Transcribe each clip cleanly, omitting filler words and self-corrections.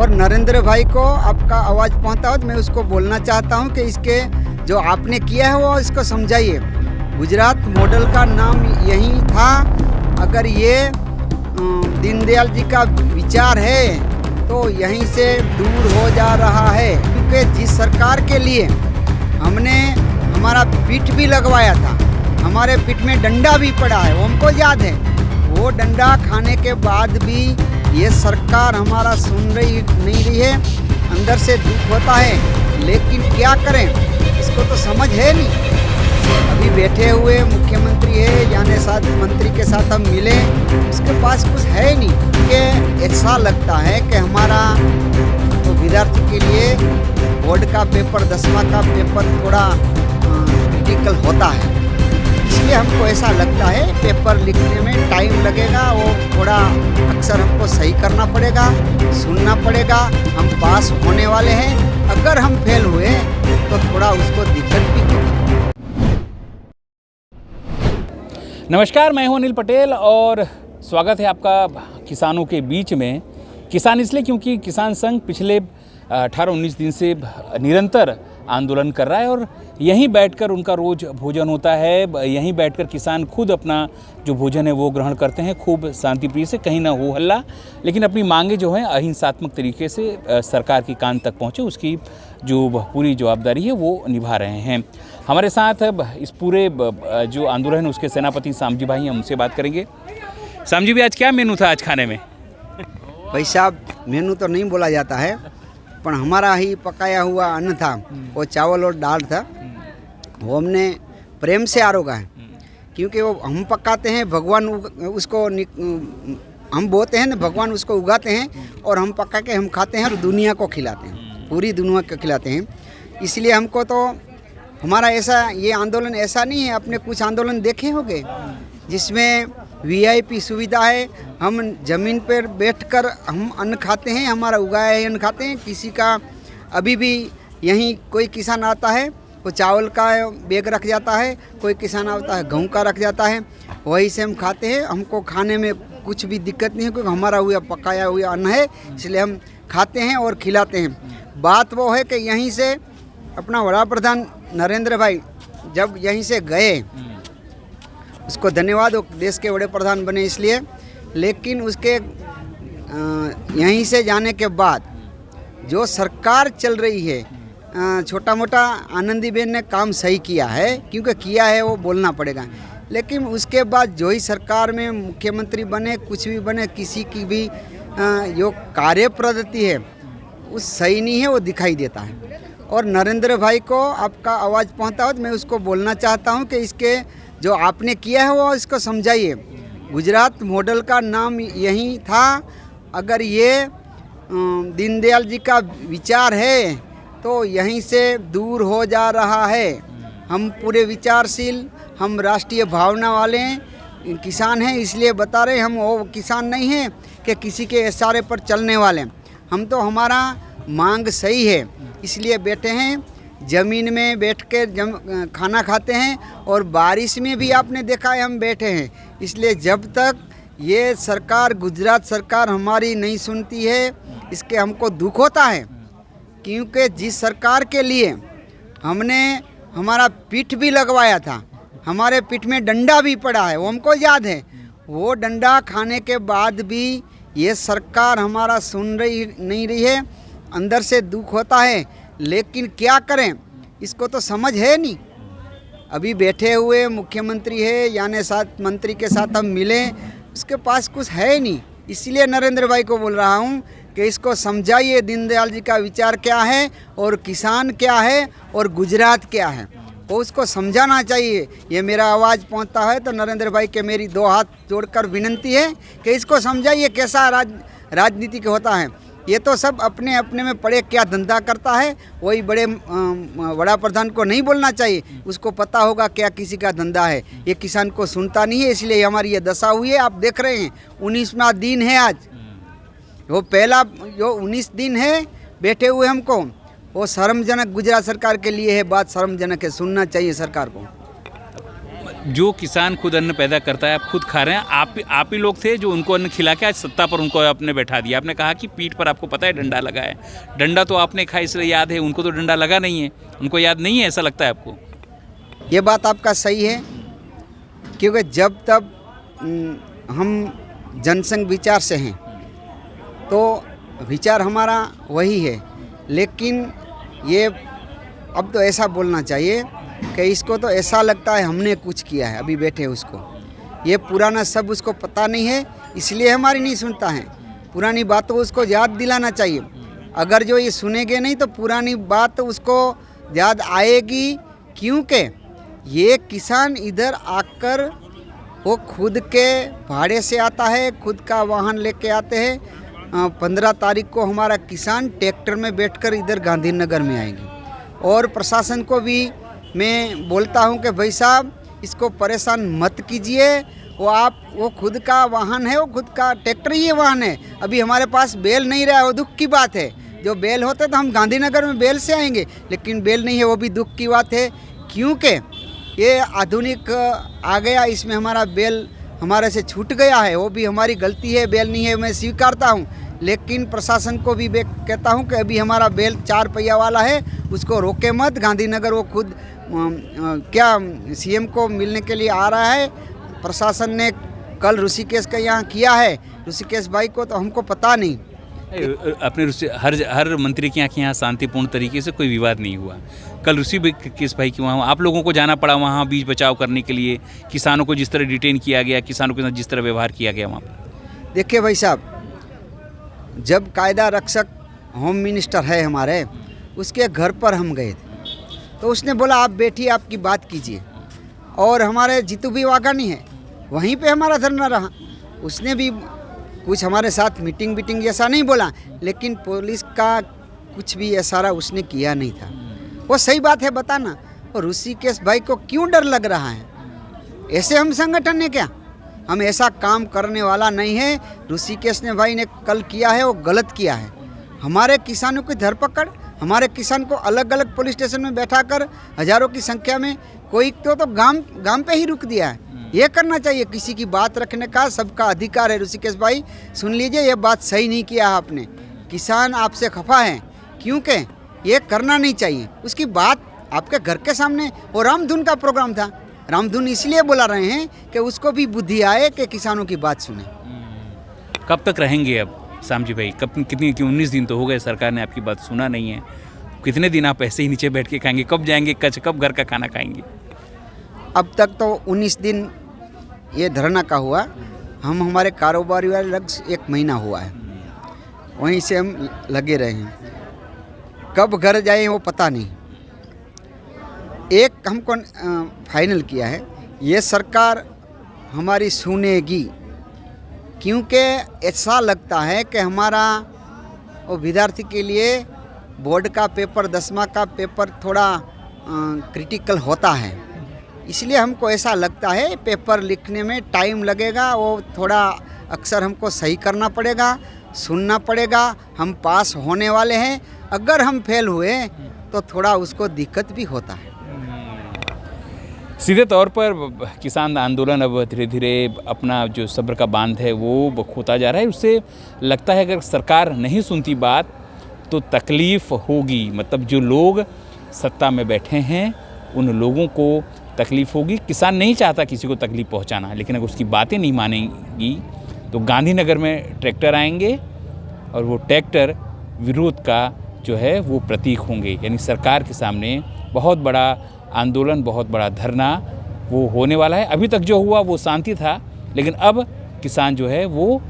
और नरेंद्र भाई को आपका आवाज़ पहुंचता हो तो मैं उसको बोलना चाहता हूं कि इसके जो आपने किया है वो इसको समझाइए। गुजरात मॉडल का नाम यही था। अगर ये दीनदयाल जी का विचार है तो यहीं से दूर हो जा रहा है, क्योंकि जिस सरकार के लिए हमने हमारा पीठ भी लगवाया था, हमारे पीठ में डंडा भी पड़ा है, वो हमको याद है। वो डंडा खाने के बाद भी ये सरकार हमारा सुन रही नहीं रही है। अंदर से दुख होता है, लेकिन क्या करें, इसको तो समझ है नहीं। अभी बैठे हुए मुख्यमंत्री है, जाने साथ मंत्री के साथ हम मिले, उसके पास कुछ है ही नहीं। कि ऐसा लगता है कि हमारा तो विद्यार्थी के लिए बोर्ड का पेपर 10वां का पेपर थोड़ा क्रिटिकल होता है, इसलिए हमको ऐसा लगता है पेपर लिखने में टाइम लगेगा, वो थोड़ा अक्सर हमको सही करना पड़ेगा, सुनना पड़ेगा। हम पास होने वाले हैं, अगर हम फेल हुए तो थोड़ा उसको दिक्कत भी होगी। नमस्कार, मैं हूं अनिल पटेल और स्वागत है आपका किसानों के बीच में। किसान इसलिए क्योंकि किसान संघ पिछले 18-19 दिन से निरंतर आंदोलन कर रहा है और यहीं बैठकर उनका रोज़ भोजन होता है। यहीं बैठकर किसान खुद अपना जो भोजन है वो ग्रहण करते हैं, खूब शांतिप्रिय से, कहीं ना हो हल्ला, लेकिन अपनी मांगे जो हैं अहिंसात्मक तरीके से सरकार की कान तक पहुँचे, उसकी जो पूरी जवाबदारी है वो निभा रहे हैं। हमारे साथ इस पूरे जो आंदोलन है उसके सेनापति सामजी भाई हैं, उनसे बात करेंगे। सामजी भाई, आज क्या मेनू था आज खाने में? भाई साहब, मेनू तो नहीं बोला जाता है, पर हमारा ही पकाया हुआ अन्न था, वो चावल और दाल था। वो हमने प्रेम से आरोगा है, क्योंकि वो हम पकाते हैं, भगवान उसको हम बोते हैं ना, भगवान उसको उगाते हैं और हम पका के हम खाते हैं और दुनिया को खिलाते हैं, पूरी दुनिया को खिलाते हैं। इसलिए हमको तो हमारा ऐसा ये आंदोलन ऐसा नहीं है। अपने कुछ आंदोलन देखे होंगे जिसमें वीआईपी सुविधा है, हम ज़मीन पर बैठकर हम अन्न खाते हैं, हमारा उगाया है अन्न खाते हैं। किसी का अभी भी यहीं कोई किसान आता है वो चावल का बैग रख जाता है, कोई किसान आता है गेहूं का रख जाता है, वही से हम खाते हैं। हमको खाने में कुछ भी दिक्कत नहीं है, क्योंकि हमारा हुआ पकाया हुआ अन्न है, इसलिए हम खाते हैं और खिलाते हैं। बात वो है कि यहीं से अपना वड़ा प्रधान नरेंद्र भाई जब यहीं से गए, उसको धन्यवाद, वो देश के बड़े प्रधान बने इसलिए। लेकिन उसके यहीं से जाने के बाद जो सरकार चल रही है, छोटा मोटा आनंदीबेन ने काम सही किया है, क्योंकि किया है वो बोलना पड़ेगा। लेकिन उसके बाद जो ही सरकार में मुख्यमंत्री बने, कुछ भी बने, किसी की भी जो कार्य पद्धति है वो सही नहीं है, वो दिखाई देता है। और नरेंद्र भाई को आपका आवाज़ पहुंचता हो तो मैं उसको बोलना चाहता हूं कि इसके जो आपने किया है वो इसको समझाइए। गुजरात मॉडल का नाम यही था। अगर ये दीनदयाल जी का विचार है तो यहीं से दूर हो जा रहा है। हम पूरे विचारशील, हम राष्ट्रीय भावना वाले किसान हैं, इसलिए बता रहे, हम वो किसान नहीं हैं कि किसी के इशारे पर चलने वाले। हम तो हमारा मांग सही है, इसलिए बैठे हैं, ज़मीन में बैठ के खाना खाते हैं। और बारिश में भी आपने देखा है हम बैठे हैं। इसलिए जब तक ये सरकार, गुजरात सरकार हमारी नहीं सुनती है, इसके हमको दुख होता है, क्योंकि जिस सरकार के लिए हमने हमारा पीठ भी लगवाया था, हमारे पीठ में डंडा भी पड़ा है, वो हमको याद है। वो डंडा खाने के बाद भी ये सरकार हमारा सुन रही नहीं रही है। अंदर से दुख होता है, लेकिन क्या करें, इसको तो समझ है नहीं। अभी बैठे हुए मुख्यमंत्री है, यानी साथ मंत्री के साथ हम मिले, उसके पास कुछ है नहीं। इसलिए नरेंद्र भाई को बोल रहा हूँ कि इसको समझाइए, दीनदयाल जी का विचार क्या है और किसान क्या है और गुजरात क्या है, वो उसको समझाना चाहिए। ये मेरा आवाज़ पहुँचता है तो नरेंद्र भाई के मेरी 2 हाथ जोड़कर विनंती है कि इसको समझाइए कैसा राजनीति के होता है। ये तो सब अपने अपने में पड़े क्या धंधा करता है, वही बड़ा प्रधान को नहीं बोलना चाहिए, उसको पता होगा क्या किसी का धंधा है। ये किसान को सुनता नहीं है, इसलिए हमारी ये दशा हुई है। आप देख रहे हैं 19वां दिन है आज, वो पहला जो 19 दिन है बैठे हुए हमको, वो शर्मजनक गुजरात सरकार के लिए है, बात शर्मजनक है, सुनना चाहिए सरकार को। जो किसान खुद अन्न पैदा करता है, आप खुद खा रहे हैं, आप ही लोग थे जो उनको अन्न खिला के आज सत्ता पर उनको आपने बैठा दिया। आपने कहा कि पीठ पर आपको पता है डंडा लगा है, डंडा तो आपने खाया इसलिए याद है, उनको तो डंडा लगा नहीं है, उनको याद नहीं है, ऐसा लगता है आपको? ये बात आपका सही है, क्योंकि जब तब हम जनसंघ विचार से हैं तो विचार हमारा वही है, लेकिन ये अब तो ऐसा बोलना चाहिए कि इसको तो ऐसा लगता है हमने कुछ किया है, अभी बैठे उसको ये पुराना सब उसको पता नहीं है, इसलिए हमारी नहीं सुनता है। पुरानी बातों उसको याद दिलाना चाहिए। अगर जो ये सुनेंगे नहीं तो पुरानी बात उसको याद आएगी, क्योंकि ये किसान इधर आकर वो खुद के भाड़े से आता है, खुद का वाहन लेके आते हैं। 15 तारीख को हमारा किसान ट्रैक्टर में बैठकर इधर गांधीनगर में आएंगे। और प्रशासन को भी मैं बोलता हूं कि भाई साहब इसको परेशान मत कीजिए, वो खुद का वाहन है, वो खुद का ट्रैक्टर ही वाहन है। अभी हमारे पास बैल नहीं रहा है, वो दुख की बात है। जो बैल होते तो हम गांधीनगर में बैल से आएंगे, लेकिन बैल नहीं है, वो भी दुख की बात है, क्योंकि ये आधुनिक आ गया, इसमें हमारा बैल हमारे से छूट गया है। वो भी हमारी गलती है, बैल नहीं है, मैं स्वीकारता हूँ। लेकिन प्रशासन को भी मैं कहता हूँ कि अभी हमारा बैल 4 पहिया वाला है, उसको रोके मत। गांधीनगर वो खुद क्या सीएम को मिलने के लिए आ रहा है। प्रशासन ने कल ऋषिकेश का यहाँ किया है, ऋषिकेश भाई को तो हमको पता नहीं। अपने हर मंत्री के यहाँ शांतिपूर्ण तरीके से कोई विवाद नहीं हुआ। कल ऋषिकेश भाई की वहाँ आप लोगों को जाना पड़ा, वहाँ बीज बचाव करने के लिए, किसानों को जिस तरह डिटेन किया गया, किसानों के साथ जिस तरह व्यवहार किया गया वहाँ पर। देखिए भाई साहब, जब कायदा रक्षक होम मिनिस्टर है हमारे, उसके घर पर हम गए थे तो उसने बोला आप बैठिए, आपकी बात कीजिए। और हमारे जीतू भी वाघानी है, वहीं पे हमारा धरना रहा। उसने भी कुछ हमारे साथ मीटिंग ऐसा नहीं बोला, लेकिन पुलिस का कुछ भी इशारा उसने किया नहीं था। वो सही बात है बताना। और ऋषिकेश भाई को क्यों डर लग रहा है? ऐसे हम संगठन ने क्या, हम ऐसा काम करने वाला नहीं है। ऋषिकेश ने भाई ने कल किया है वो गलत किया है। हमारे किसानों की धरपकड़, हमारे किसान को अलग अलग पुलिस स्टेशन में बैठाकर हजारों की संख्या में, कोई तो गांव पे ही रुक दिया है। ये करना चाहिए, किसी की बात रखने का सबका अधिकार है। ऋषिकेश भाई सुन लीजिए, ये बात सही नहीं किया आपने। किसान आपसे खफा है, क्योंकि ये करना नहीं चाहिए। उसकी बात आपके घर के सामने, और रामधुन का प्रोग्राम था, रामधुन इसलिए बुला रहे हैं कि उसको भी बुद्धि आए कि किसानों की बात सुने। कब तक रहेंगे अब श्याम जी भाई? कितनी 19 दिन तो हो गए, सरकार ने आपकी बात सुना नहीं है। कितने दिन आप ऐसे ही नीचे बैठ के खाएंगे? कब जाएंगे कच्छ, कब घर का खाना खाएंगे? अब तक तो 19 दिन ये धरना का हुआ। हम हमारे कारोबारी वाले लगभग 1 महीना हुआ है, वहीं से हम लगे रहे हैं। कब घर जाए वो पता नहीं। एक हमको फाइनल किया है, ये सरकार हमारी सुनेगी, क्योंकि ऐसा लगता है कि हमारा वो विद्यार्थी के लिए बोर्ड का पेपर, 10वां का पेपर थोड़ा क्रिटिकल होता है। इसलिए हमको ऐसा लगता है पेपर लिखने में टाइम लगेगा, वो थोड़ा अक्सर हमको सही करना पड़ेगा, सुनना पड़ेगा। हम पास होने वाले हैं, अगर हम फेल हुए तो थोड़ा उसको दिक्कत भी होता है। सीधे तौर पर किसान आंदोलन अब धीरे धीरे अपना जो सब्र का बांध है वो खोता जा रहा है। उससे लगता है अगर सरकार नहीं सुनती बात तो तकलीफ़ होगी। मतलब जो लोग सत्ता में बैठे हैं उन लोगों को तकलीफ़ होगी। किसान नहीं चाहता किसी को तकलीफ़ पहुंचाना, लेकिन अगर उसकी बातें नहीं मानेंगी तो गांधीनगर में ट्रैक्टर आएंगे और वो ट्रैक्टर विरोध का जो है वो प्रतीक होंगे। यानी सरकार के सामने बहुत बड़ा आंदोलन, बहुत बड़ा धरना वो होने वाला है। अभी तक जो हुआ वो शांति था, लेकिन अब किसान जो है वो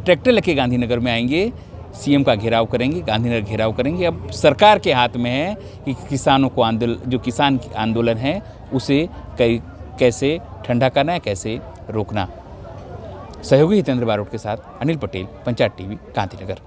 ट्रैक्टर लेके गांधीनगर में आएंगे, सीएम का घेराव करेंगे, गांधीनगर घेराव करेंगे। अब सरकार के हाथ में है कि किसानों को जो किसान आंदोलन है उसे कैसे ठंडा करना है, कैसे रोकना। सहयोगी हितेंद्र बारोट के साथ अनिल पटेल, पंचायत टीवी, गांधीनगर।